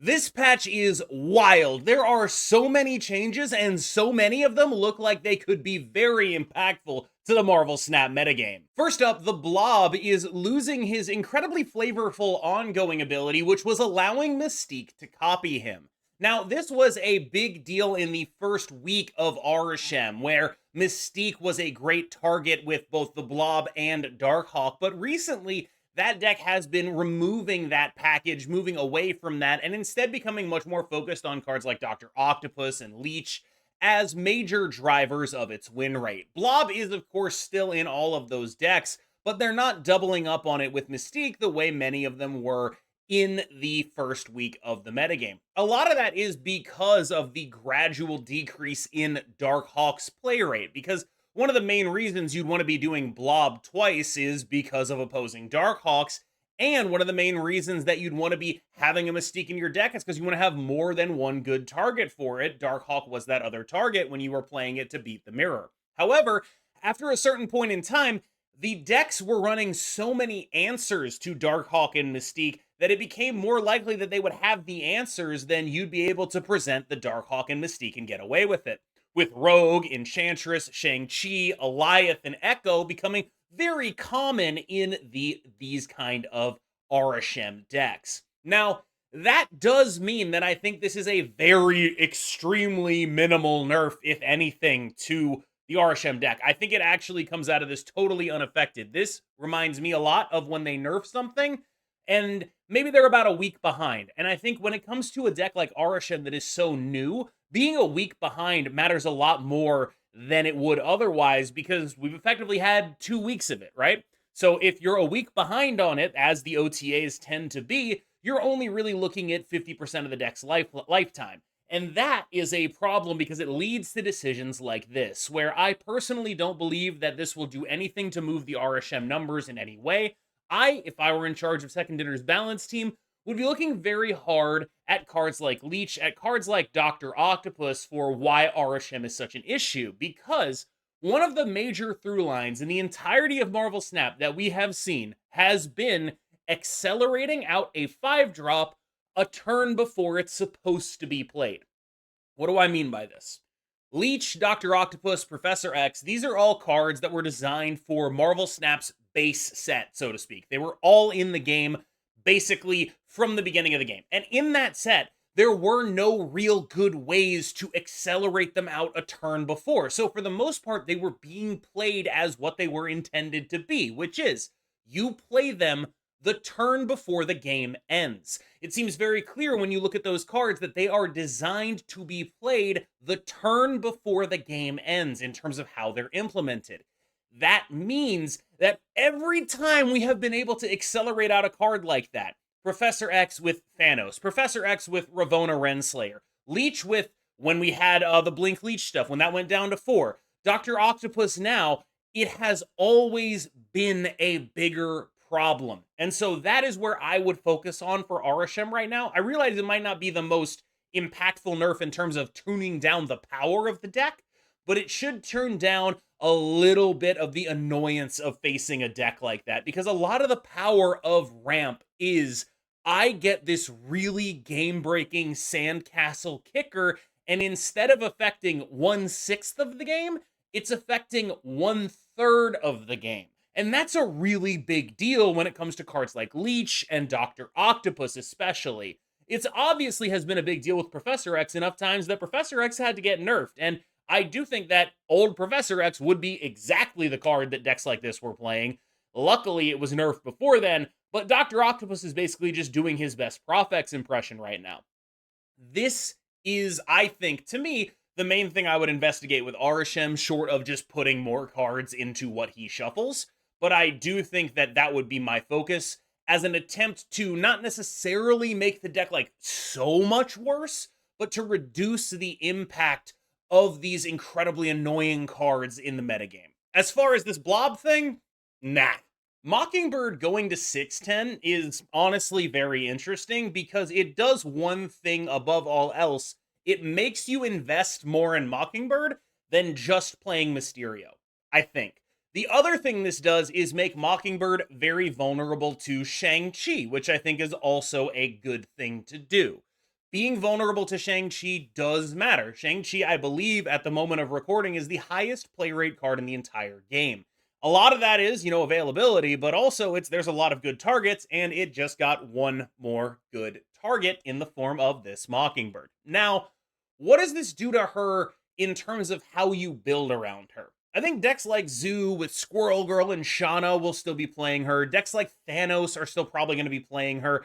This patch is wild. There are so many changes, and so many of them look like they could be very impactful to the Marvel Snap metagame. First up, the Blob is losing his incredibly flavorful ongoing ability, which was allowing Mystique to copy him. Now, this was a big deal in the first week of Arishem, where Mystique was a great target with both the Blob and Darkhawk, but recently, that deck has been removing that package, moving away from that, and instead becoming much more focused on cards like Dr. Octopus and Leech as major drivers of its win rate. Blob is, of course, still in all of those decks, but they're not doubling up on it with Mystique the way many of them were in the first week of the metagame. A lot of that is because of the gradual decrease in Darkhawk's play rate, because one of the main reasons you'd want to be doing Blob twice is because of opposing Darkhawks, and one of the main reasons that you'd want to be having a Mystique in your deck is because you want to have more than one good target for it. Darkhawk was that other target when you were playing it to beat the mirror. However, after a certain point in time, the decks were running so many answers to Darkhawk and Mystique that it became more likely that they would have the answers than you'd be able to present the Darkhawk and Mystique and get away with it. With Rogue, Enchantress, Shang-Chi, Alioth, and Echo becoming very common in these kind of Arishem decks. Now, that does mean that I think this is a very extremely minimal nerf, if anything, to the Arishem deck. I think it actually comes out of this totally unaffected. This reminds me a lot of when they nerf something, and maybe they're about a week behind. And I think when it comes to a deck like Arishem that is so new, being a week behind matters a lot more than it would otherwise, because we've effectively had 2 weeks of it, right? So if you're a week behind on it, as the OTAs tend to be, you're only really looking at 50% of the deck's lifetime. And that is a problem because it leads to decisions like this, where I personally don't believe that this will do anything to move the Arishem numbers in any way. If I were in charge of Second Dinner's balance team, would be looking very hard at cards like Leech, at cards like Dr. Octopus for why Arishem is such an issue, because one of the major through lines in the entirety of Marvel Snap that we have seen has been accelerating out a 5-drop a turn before it's supposed to be played. What do I mean by this? Leech, Dr. Octopus, Professor X, these are all cards that were designed for Marvel Snap's base set, so to speak. They were all in the game basically from the beginning of the game. And in that set, there were no real good ways to accelerate them out a turn before. So for the most part, they were being played as what they were intended to be, which is you play them the turn before the game ends. It seems very clear when you look at those cards that they are designed to be played the turn before the game ends in terms of how they're implemented. That means that every time we have been able to accelerate out a card like that, Professor X with Thanos, Professor X with Ravonna Renslayer, Leech with when we had the Blink Leech stuff, when that went down to 4, Dr. Octopus now, it has always been a bigger problem. And so that is where I would focus on for Arishem right now. I realize it might not be the most impactful nerf in terms of tuning down the power of the deck, but it should turn down a little bit of the annoyance of facing a deck like that, because a lot of the power of ramp is I get this really game-breaking sandcastle kicker, and instead of affecting 1/6 of the game, it's affecting 1/3 of the game. And that's a really big deal when it comes to cards like Leech and Dr. Octopus especially. It's obviously has been a big deal with Professor X enough times that Professor X had to get nerfed, and I do think that old Professor X would be exactly the card that decks like this were playing. Luckily, it was nerfed before then, but Dr. Octopus is basically just doing his best Prof X impression right now. This is, I think, to me, the main thing I would investigate with Arishem, short of just putting more cards into what he shuffles. But I do think that that would be my focus as an attempt to not necessarily make the deck like so much worse, but to reduce the impact of these incredibly annoying cards in the metagame. As far as this Blob thing, nah. Mockingbird going to 610 is honestly very interesting because it does one thing above all else. It makes you invest more in Mockingbird than just playing Mysterio, I think. The other thing this does is make Mockingbird very vulnerable to Shang-Chi, which I think is also a good thing to do. being vulnerable to Shang-Chi does matter. Shang-Chi, I believe, at the moment of recording, is the highest play rate card in the entire game. A lot of that is, availability, but also there's a lot of good targets, and it just got one more good target in the form of this Mockingbird. Now, what does this do to her in terms of how you build around her? I think decks like Zoo with Squirrel Girl and Shauna will still be playing her. Decks like Thanos are still probably going to be playing her.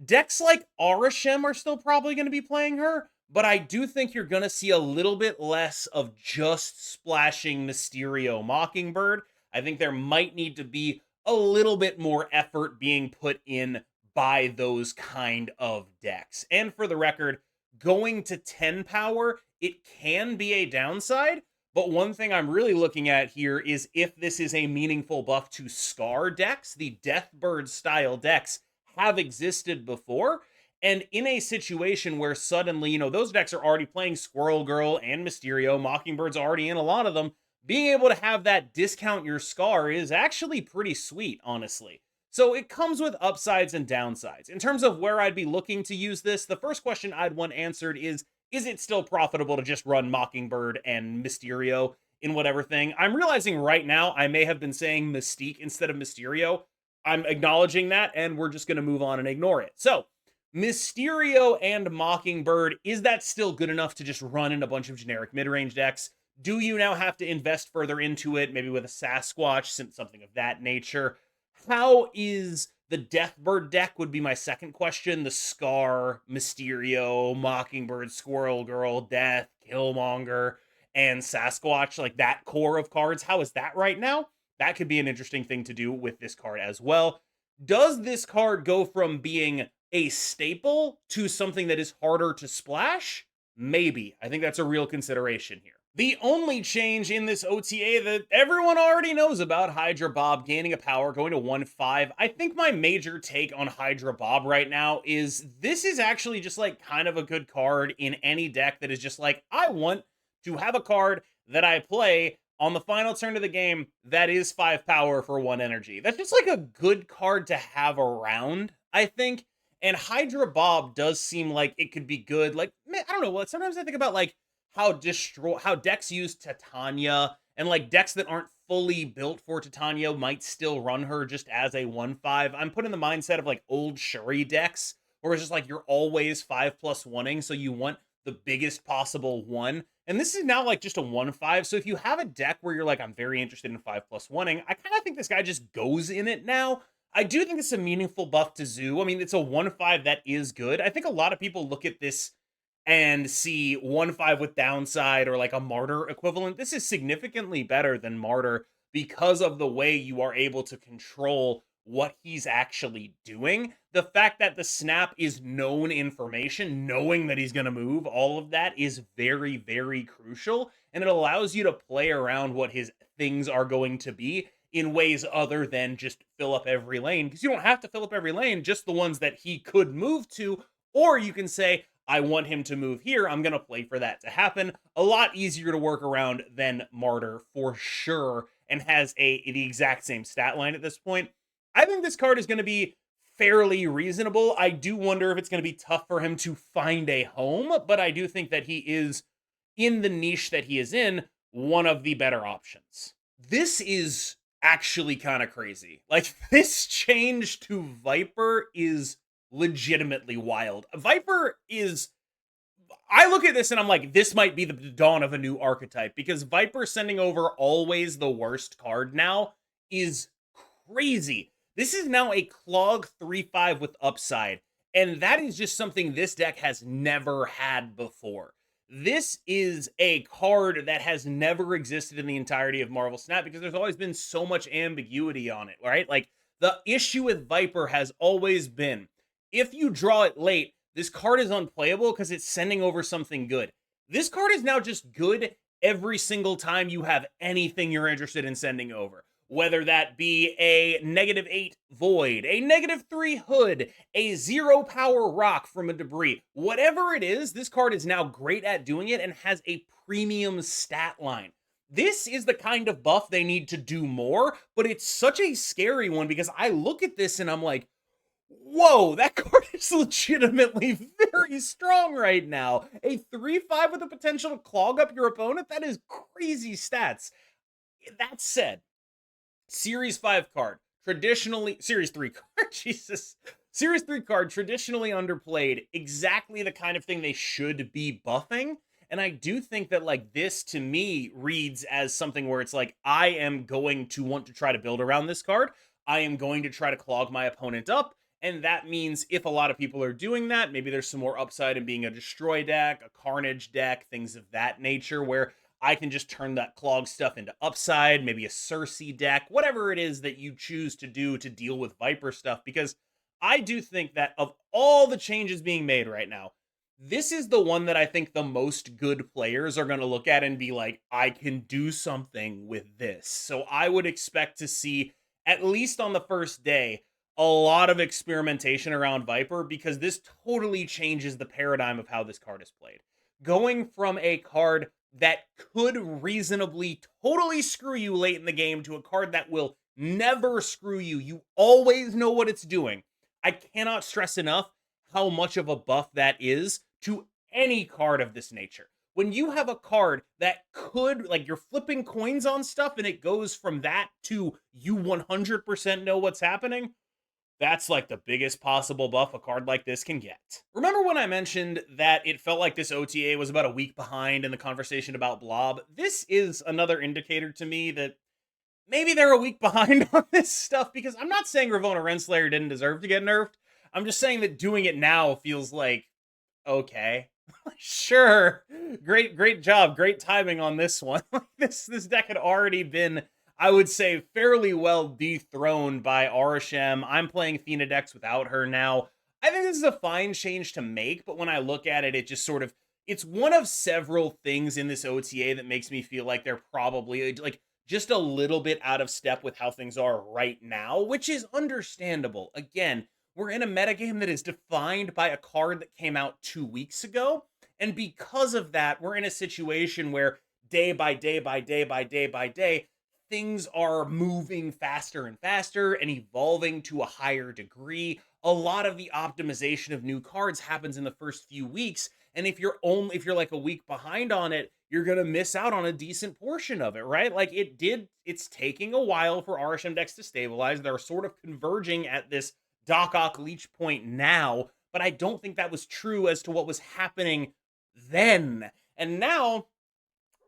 Decks like Arishem are still probably going to be playing her, but I do think you're going to see a little bit less of just splashing Mysterio Mockingbird. I think there might need to be a little bit more effort being put in by those kind of decks. And for the record, going to 10 power, it can be a downside, but one thing I'm really looking at here is if this is a meaningful buff to Scar decks. The Deathbird style decks have existed before, and in a situation where suddenly, those decks are already playing Squirrel Girl and Mysterio, Mockingbird's already in a lot of them, being able to have that discount your Scar is actually pretty sweet, honestly. So it comes with upsides and downsides. In terms of where I'd be looking to use this, the first question I'd want answered is it still profitable to just run Mockingbird and Mysterio in whatever thing? I'm realizing right now I may have been saying Mystique instead of Mysterio. I'm acknowledging that, and we're just going to move on and ignore it. So, Mysterio and Mockingbird, is that still good enough to just run in a bunch of generic mid-range decks? Do you now have to invest further into it, maybe with a Sasquatch, something of that nature? How is the Deathbird deck would be my second question. The Scar, Mysterio, Mockingbird, Squirrel Girl, Death, Killmonger, and Sasquatch, like that core of cards. How is that right now? That could be an interesting thing to do with this card as well. Does this card go from being a staple to something that is harder to splash? Maybe. I think that's a real consideration here. The only change in this OTA that everyone already knows about, Hydra Bob gaining a power, going to 1-5. I think my major take on Hydra Bob right now is this is actually just like kind of a good card in any deck that is just like, I want to have a card that I play on the final turn of the game that is 5 power for 1 energy. That's just like a good card to have around, I think. And Hydra Bob does seem like it could be good. Like, I don't know, sometimes I think about like how decks use Titania, and like decks that aren't fully built for Titania might still run her just as a 1-5. I'm put in the mindset of like old Shuri decks, where it's just like you're always 5+1ing, so you want the biggest possible one. And this is now like just a 1-5. So if you have a deck where you're like, I'm very interested in 5+1ing, I kind of think this guy just goes in it now. I do think it's a meaningful buff to Zoo. I mean, it's a 1-5 that is good. I think a lot of people look at this and see 1-5 with downside or like a Martyr equivalent. This is significantly better than Martyr because of the way you are able to control what he's actually doing. The fact that the snap is known information, knowing that he's going to move, all of that is very, very crucial. And it allows you to play around what his things are going to be in ways other than just fill up every lane. Because you don't have to fill up every lane, just the ones that he could move to. Or you can say, I want him to move here, I'm going to play for that to happen. A lot easier to work around than Martyr for sure, and has the exact same stat line at this point. I think this card is going to be fairly reasonable. I do wonder if it's going to be tough for him to find a home, but I do think that he is, in the niche that he is in, one of the better options. This is actually kind of crazy. Like, this change to Viper is legitimately wild. Viper is, I look at this and I'm like, this might be the dawn of a new archetype, because Viper sending over always the worst card now is crazy. This is now a Clog 3-5 with upside, and that is just something this deck has never had before. This is a card that has never existed in the entirety of Marvel Snap, because there's always been so much ambiguity on it, right? Like, the issue with Viper has always been, if you draw it late, this card is unplayable because it's sending over something good. This card is now just good every single time you have anything you're interested in sending over. Whether that be a -8 Void, a -3 Hood, a 0 power Rock from a Debris. Whatever it is, this card is now great at doing it and has a premium stat line. This is the kind of buff they need to do more, but it's such a scary one because I look at this and I'm like, Whoa, that card is legitimately very strong right now. A 3/5 with the potential to clog up your opponent? That is crazy stats. That said, Series 5 card, traditionally, Series 3 card, Jesus. Series 3 card, traditionally underplayed, exactly the kind of thing they should be buffing. And I do think that, like, this to me reads as something where it's like, I am going to want to try to build around this card. I am going to try to clog my opponent up. And that means if a lot of people are doing that, maybe there's some more upside in being a destroy deck, a carnage deck, things of that nature, where I can just turn that clog stuff into upside, maybe a Cersei deck, whatever it is that you choose to do to deal with Viper stuff. Because I do think that of all the changes being made right now, this is the one that I think the most good players are going to look at and be like, I can do something with this. So I would expect to see, at least on the first day, a lot of experimentation around Viper, because this totally changes the paradigm of how this card is played. Going from a card that could reasonably totally screw you late in the game to a card that will never screw you. You always know what it's doing. I cannot stress enough how much of a buff that is to any card of this nature. When you have a card that could, like, you're flipping coins on stuff and it goes from that to you 100% know what's happening, that's like the biggest possible buff a card like this can get. Remember when I mentioned that it felt like this OTA was about a week behind in the conversation about Blob? This is another indicator to me that maybe they're a week behind on this stuff, because I'm not saying Ravonna Renslayer didn't deserve to get nerfed. I'm just saying that doing it now feels like, okay, sure, great job, great timing on this one. this deck had already been, I would say, fairly well dethroned by Arishem. I'm playing Athena decks without her now. I think this is a fine change to make, but when I look at it, it just sort of, it's one of several things in this OTA that makes me feel like they're probably like just a little bit out of step with how things are right now, which is understandable. Again, we're in a metagame that is defined by a card that came out 2 weeks ago. And because of that, we're in a situation where day by day by day by day by day, things are moving faster and faster and evolving to a higher degree. A lot of the optimization of new cards happens in the first few weeks. And if you're like a week behind on it, you're going to miss out on a decent portion of it, right? Like it's taking a while for Arishem decks to stabilize. They're sort of converging at this Doc Ock Leech point now, but I don't think that was true as to what was happening then. And now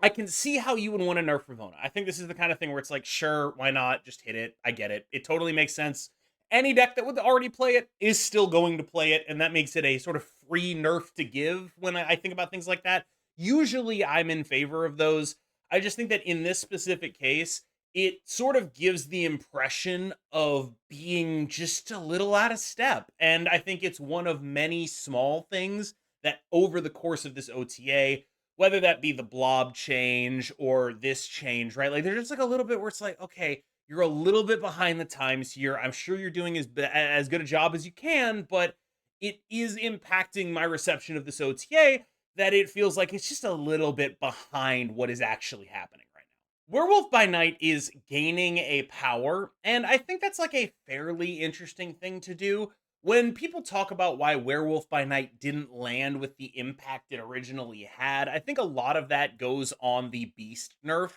I can see how you would want to nerf Ravonna. I think this is the kind of thing where it's like, sure, why not? Just hit it. I get it. It totally makes sense. Any deck that would already play it is still going to play it, and that makes it a sort of free nerf to give when I think about things like that. Usually I'm in favor of those. I just think that in this specific case, it sort of gives the impression of being just a little out of step. And I think it's one of many small things that over the course of this OTA, whether that be the blob change or this change, right? Like there's just like a little bit where it's like, okay, you're a little bit behind the times here. I'm sure you're doing as good a job as you can, but it is impacting my reception of this OTA that it feels like it's just a little bit behind what is actually happening right now. Werewolf by Night is gaining a power, and I think that's like a fairly interesting thing to do. When people talk about why Werewolf by Night didn't land with the impact it originally had, I think a lot of that goes on the Beast nerf.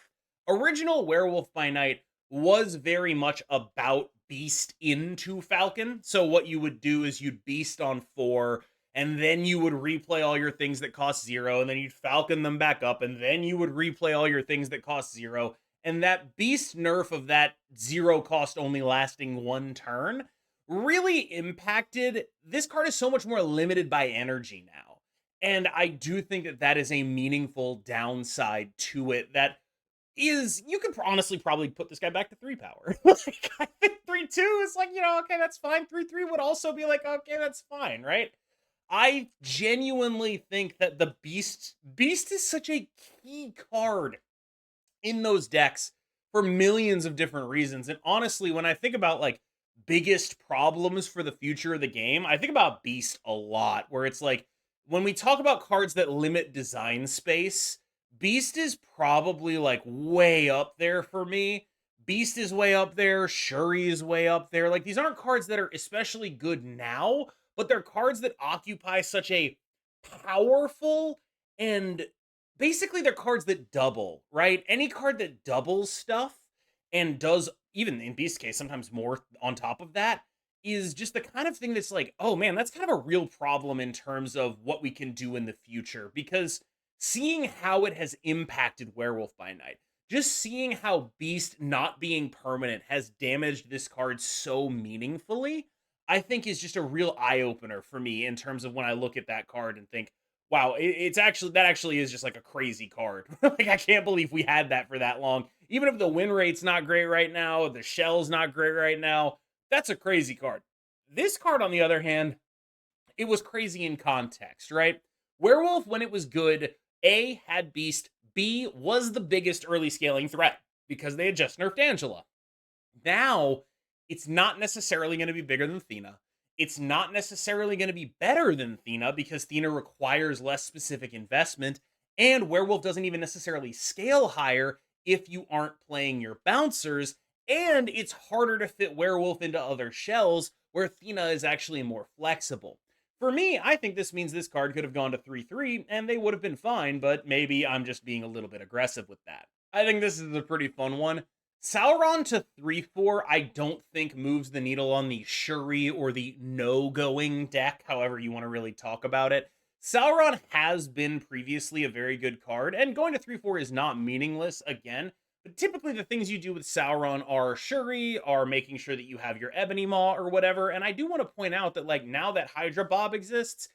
Original Werewolf by Night was very much about Beast into Falcon. So what you would do is you'd Beast on 4, and then you would replay all your things that cost 0, and then you'd Falcon them back up, and then you would replay all your things that cost 0. And that Beast nerf of that 0 cost only lasting 1 turn really impacted. This card is so much more limited by energy now. And I do think that that is a meaningful downside to it that is, you could honestly probably put this guy back to 3 power. Like, I think 3-2 is like, okay, that's fine. 3-3 would also be like, okay, that's fine, right? I genuinely think that the Beast is such a key card in those decks for millions of different reasons. And honestly, when I think about like biggest problems for the future of the game, I think about Beast a lot, where it's like, when we talk about cards that limit design space, Beast is probably like way up there for me, Beast is way up there, Shuri is way up there. Like, these aren't cards that are especially good now, but they're cards that occupy such a powerful and basically they're cards that double, right? Any card that doubles stuff and does, even in Beast's case, sometimes more on top of that, is just the kind of thing that's like, oh man, that's kind of a real problem in terms of what we can do in the future. Because seeing how it has impacted Werewolf by Night, just seeing how Beast not being permanent has damaged this card so meaningfully, I think is just a real eye opener for me in terms of when I look at that card and think, wow, it's actually, that actually is just like a crazy card. Like, I can't believe we had that for that long. Even if the win rate's not great right now, the shell's not great right now, that's a crazy card. This card, on the other hand, it was crazy in context, right? Werewolf, when it was good, A, had Beast, B, was the biggest early scaling threat because they had just nerfed Angela. Now, it's not necessarily going to be bigger than Thena. It's not necessarily going to be better than Thena because Thena requires less specific investment, and Werewolf doesn't even necessarily scale higher if you aren't playing your bouncers, and it's harder to fit Werewolf into other shells where Thena is actually more flexible. For me, I think this means this card could have gone to 3-3 and they would have been fine, but maybe I'm just being a little bit aggressive with that. I think this is a pretty fun one. Sauron to 3-4, I don't think moves the needle on the Shuri or the no-going deck, however you want to really talk about it. Sauron has been previously a very good card, and going to 3-4 is not meaningless, again. But typically the things you do with Sauron are Shuri, are making sure that you have your Ebony Maw or whatever, and I do want to point out that, like, now that Hydra Bob exists,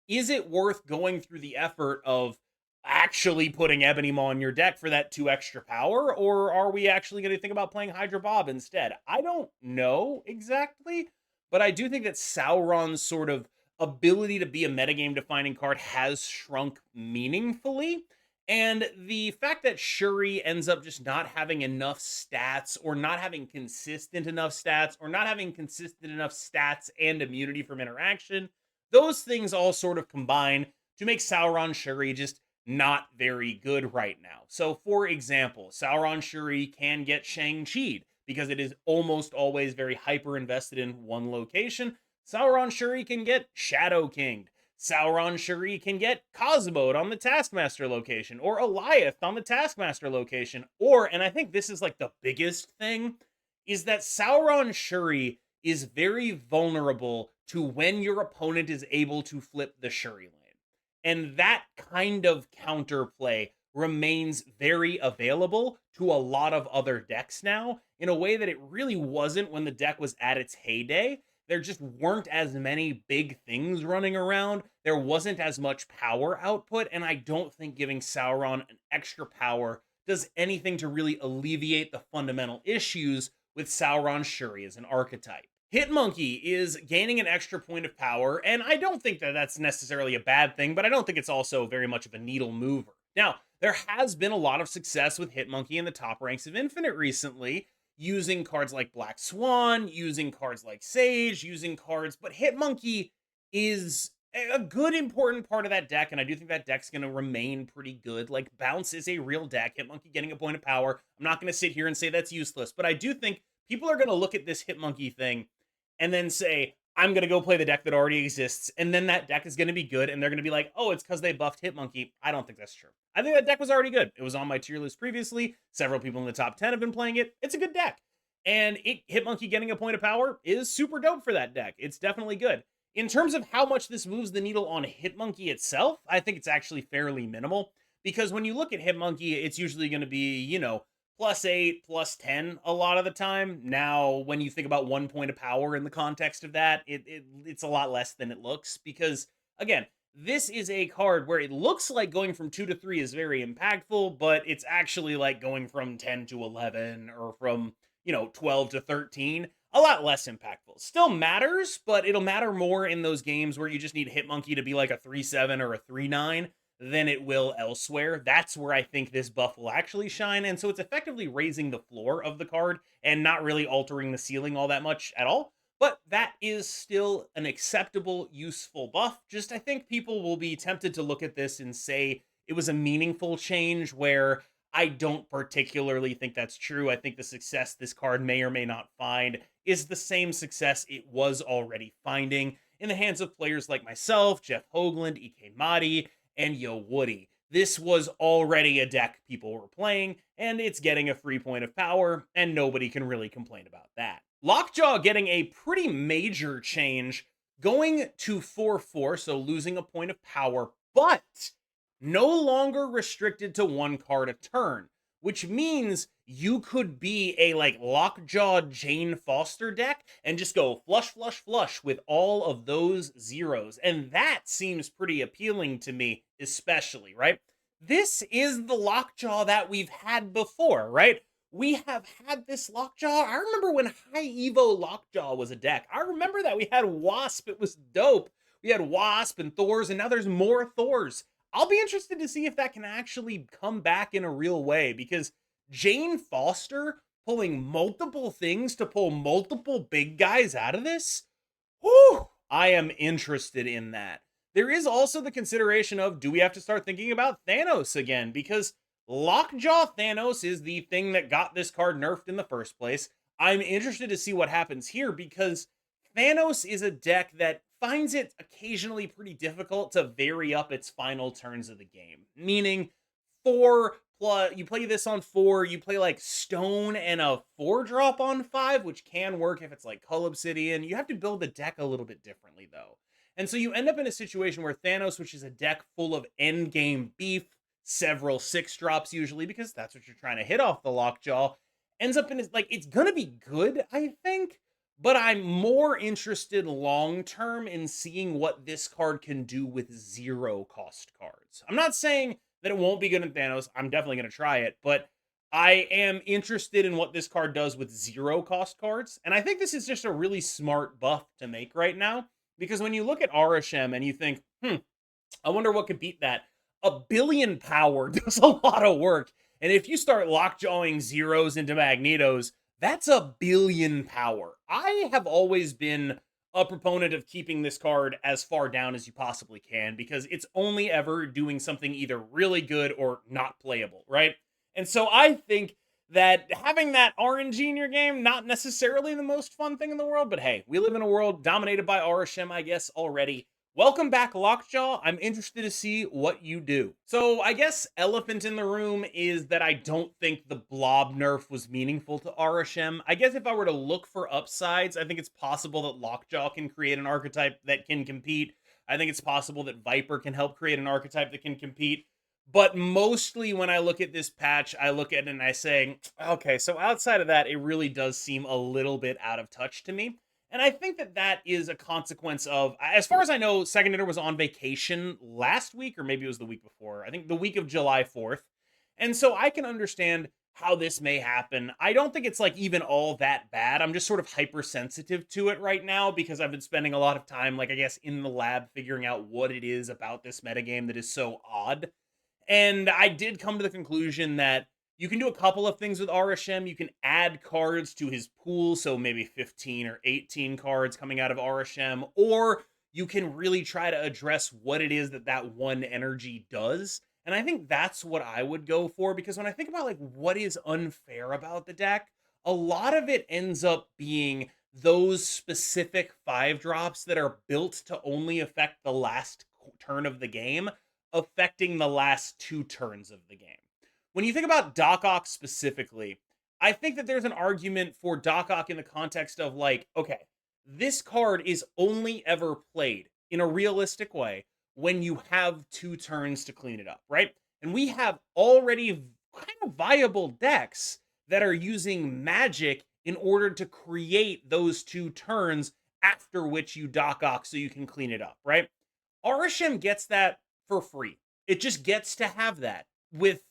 is it worth going through the effort of actually putting Ebony Maw in your deck for that 2 extra power, or are we actually going to think about playing Hydra Bob instead? I don't know exactly, but I do think that Sauron's sort of ability to be a metagame defining card has shrunk meaningfully. And the fact that Shuri ends up just not having enough stats, or not having consistent enough stats, or not having consistent enough stats and immunity from interaction, those things all sort of combine to make Sauron Shuri just not very good right now. So, for example, Sauron Shuri can get Shang-Chi'd because it is almost always very hyper invested in one location. Sauron Shuri can get Shadow King'd. Sauron Shuri can get Cosmo'd on the Taskmaster location, or Eliath on the Taskmaster location. Or, and I think this is like the biggest thing, is that Sauron Shuri is very vulnerable to when your opponent is able to flip the Shuri lane. And that kind of counterplay remains very available to a lot of other decks now in a way that it really wasn't when the deck was at its heyday. There just weren't as many big things running around. There wasn't as much power output, and I don't think giving Sauron an extra power does anything to really alleviate the fundamental issues with Sauron Shuri as an archetype. HitMonkey is gaining an extra point of power, and I don't think that that's necessarily a bad thing, but I don't think it's also very much of a needle mover. Now, there has been a lot of success with HitMonkey in the top ranks of Infinite recently, using cards like Black Swan, using cards like Sage, using cards, but HitMonkey is a good, important part of that deck, and I do think that deck's going to remain pretty good. Like, Bounce is a real deck. HitMonkey getting a point of power. I'm not going to sit here and say that's useless, but I do think people are going to look at this HitMonkey thing and then say, I'm going to go play the deck that already exists, and then that deck is going to be good, and they're going to be like, oh, it's because they buffed HitMonkey. I don't think that's true. I think that deck was already good. It was on my tier list previously. Several people in the top 10 have been playing it. It's a good deck. And HitMonkey getting a point of power is super dope for that deck. It's definitely good. In terms of how much this moves the needle on HitMonkey itself, I think it's actually fairly minimal. Because when you look at HitMonkey, it's usually going to be, you know, +8, +10 a lot of the time. Now, when you think about 1 point of power in the context of that, it's a lot less than it looks. Because, again, this is a card where it looks like going from 2 to 3 is very impactful, but it's actually like going from 10 to 11 or from, you know, 12 to 13. A lot less impactful. Still matters, but it'll matter more in those games where you just need HitMonkey to be like a 3-7 or a 3-9 than it will elsewhere. That's where I think this buff will actually shine. And so it's effectively raising the floor of the card and not really altering the ceiling all that much at all. But that is still an acceptable, useful buff. Just I think people will be tempted to look at this and say it was a meaningful change where I don't particularly think that's true. I think the success this card may or may not find is the same success it was already finding in the hands of players like myself, Jeff Hoagland, EK Madi, and Yo Woody. This was already a deck people were playing, and it's getting a free point of power, and nobody can really complain about that. Lockjaw getting a pretty major change, going to 4/4, so losing a point of power, but no longer restricted to one card a turn, which means you could be a like Lockjaw Jane Foster deck and just go flush, flush, flush with all of those zeros. And that seems pretty appealing to me, especially, right? This is the Lockjaw that we've had before, right? We have had this Lockjaw. I remember when High Evo Lockjaw was a deck. I remember that we had Wasp. It was dope. We had Wasp and Thors, and now there's more Thors. I'll be interested to see if that can actually come back in a real way, because Jane Foster pulling multiple things to pull multiple big guys out of this, whew, I am interested in that. There is also the consideration of, do we have to start thinking about Thanos again? Because Lockjaw Thanos is the thing that got this card nerfed in the first place. I'm interested to see what happens here, because Thanos is a deck that finds it occasionally pretty difficult to vary up its final turns of the game. Meaning, 4 plus, you play this on 4, you play like Stone and a 4-drop on 5, which can work if it's like Cull Obsidian. You have to build the deck a little bit differently, though. And so you end up in a situation where Thanos, which is a deck full of endgame beef, several 6-drops usually, because that's what you're trying to hit off the Lockjaw, ends up in, like, it's gonna be good, I think, but I'm more interested long-term in seeing what this card can do with 0-cost cards. I'm not saying that it won't be good in Thanos. I'm definitely going to try it, but I am interested in what this card does with 0-cost cards. And I think this is just a really smart buff to make right now, because when you look at Arishem and you think, I wonder what could beat that. 1 billion power does a lot of work. And if you start lockjawing zeros into Magnetos, that's 1 billion power. I have always been a proponent of keeping this card as far down as you possibly can, because it's only ever doing something either really good or not playable, right? And so I think that having that RNG in your game, not necessarily the most fun thing in the world, but hey, we live in a world dominated by Arishem, I guess, already. Welcome back, Lockjaw. I'm interested to see what you do. So I guess elephant in the room is that I don't think the Blob nerf was meaningful to Arishem. I guess if I were to look for upsides, I think it's possible that Lockjaw can create an archetype that can compete. I think it's possible that Viper can help create an archetype that can compete. But mostly when I look at this patch, I look at it and I say, okay, so outside of that, it really does seem a little bit out of touch to me. And I think that that is a consequence of, as far as I know, Second Dinner was on vacation last week, or maybe it was the week before. I think the week of July 4th. And so I can understand how this may happen. I don't think it's like even all that bad. I'm just sort of hypersensitive to it right now because I've been spending a lot of time, like, I guess, in the lab figuring out what it is about this metagame that is so odd. And I did come to the conclusion that you can do a couple of things with Arishem. You can add cards to his pool, so maybe 15 or 18 cards coming out of Arishem, or you can really try to address what it is that that one energy does. And I think that's what I would go for, because when I think about like what is unfair about the deck, a lot of it ends up being those specific 5-drops that are built to only affect the last turn of the game, affecting the last 2 turns of the game. When you think about Doc Ock specifically, I think that there's an argument for Doc Ock in the context of like, okay, this card is only ever played in a realistic way when you have 2 turns to clean it up, right? And we have already kind of viable decks that are using magic in order to create those 2 turns after which you Doc Ock so you can clean it up, right? Arishem gets that for free. It just gets to have that with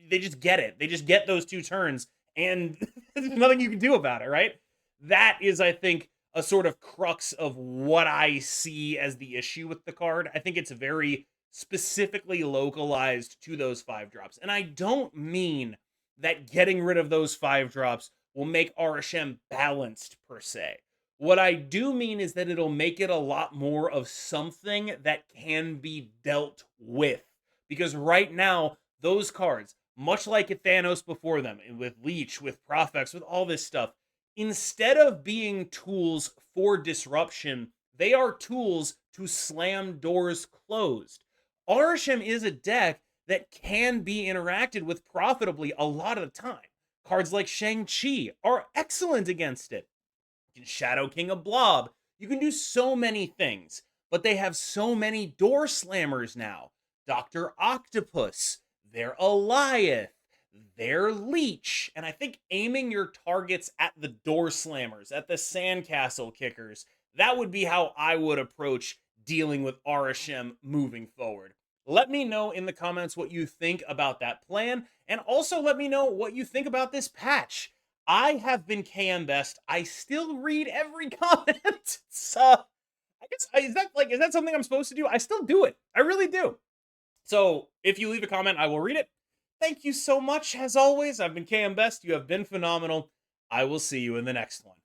they just get it. They just get those 2 turns, and there's nothing you can do about it, right? That is, I think, a sort of crux of what I see as the issue with the card. I think it's very specifically localized to those 5-drops. And I don't mean that getting rid of those 5-drops will make Arishem balanced, per se. What I do mean is that it'll make it a lot more of something that can be dealt with. Because right now, those cards, much like Thanos before them, with Leech, with Prophex, with all this stuff. Instead of being tools for disruption, they are tools to slam doors closed. Arishem is a deck that can be interacted with profitably a lot of the time. Cards like Shang-Chi are excellent against it. You can Shadow King a Blob. You can do so many things, but they have so many door slammers now. Dr. Octopus, their Eliath, their Leech, and I think aiming your targets at the door slammers, at the sandcastle kickers, that would be how I would approach dealing with Arishem moving forward. Let me know in the comments what you think about that plan, and also let me know what you think about this patch. I have been KM Best. I still read every comment. So I guess is that something I'm supposed to do? I still do it. I really do. So if you leave a comment, I will read it. Thank you so much. As always, I've been KM Best. You have been phenomenal. I will see you in the next one.